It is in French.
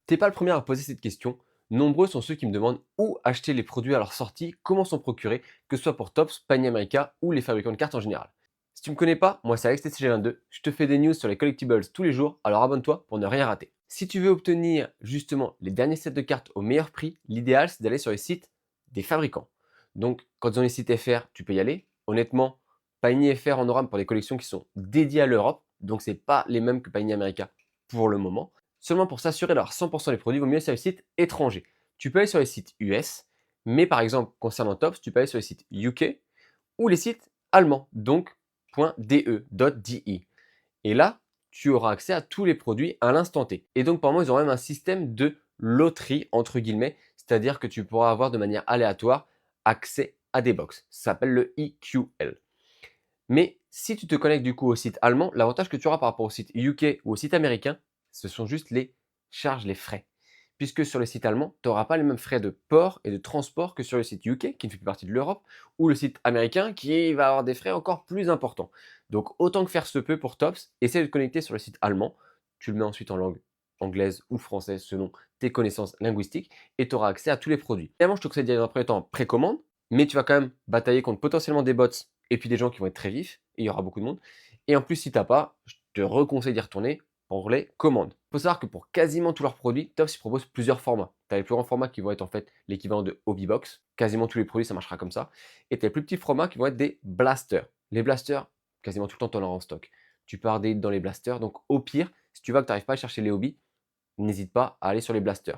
T'es pas le premier à poser cette question. Nombreux sont ceux qui me demandent où acheter les produits à leur sortie, comment s'en procurer, que ce soit pour Tops, Panier America ou les fabricants de cartes en général. Si tu me connais pas, moi c'est AlexTCG22, je te fais des news sur les collectibles tous les jours, alors abonne-toi pour ne rien rater. Si tu veux obtenir justement les derniers sets de cartes au meilleur prix, l'idéal c'est d'aller sur les sites des fabricants. Donc quand ils ont les sites FR, tu peux y aller. Honnêtement, Panier FR en aura pour des collections qui sont dédiées à l'Europe, donc c'est pas les mêmes que Panier America pour le moment. Seulement pour s'assurer d'avoir 100% des produits, il vaut mieux aller sur les sites étrangers. Tu peux aller sur les sites US, mais par exemple, concernant Tops, tu peux aller sur les sites UK ou les sites allemands, donc .de. Et là, tu auras accès à tous les produits à l'instant T. Et donc, par moi, ils ont même un système de loterie, entre guillemets, c'est-à-dire que tu pourras avoir de manière aléatoire accès à des box. Ça s'appelle le EQL. Mais si tu te connectes du coup au site allemand, l'avantage que tu auras par rapport au site UK ou au site américain, ce sont juste les charges, les frais. Puisque sur le site allemand, tu n'auras pas les mêmes frais de port et de transport que sur le site UK, qui ne fait plus partie de l'Europe, ou le site américain, qui va avoir des frais encore plus importants. Donc autant que faire se peut pour Tops, essaie de te connecter sur le site allemand, tu le mets ensuite en langue anglaise ou française selon tes connaissances linguistiques, et tu auras accès à tous les produits. Évidemment, je te conseille d'y aller dans un premier temps en précommande, mais tu vas quand même batailler contre potentiellement des bots et puis des gens qui vont être très vifs, et il y aura beaucoup de monde. Et en plus, si tu n'as pas, je te reconseille d'y retourner pour les commandes. Il faut savoir que pour quasiment tous leurs produits, Tops propose plusieurs formats. Tu as les plus grands formats qui vont être en fait l'équivalent de Hobbybox. Quasiment tous les produits, ça marchera comme ça. Et tu as les plus petits formats qui vont être des blasters. Les blasters, quasiment tout le temps, tu en auras en stock. Tu peux regarder dans les blasters. Donc au pire, si tu vois que tu n'arrives pas à chercher les hobbies, n'hésite pas à aller sur les blasters.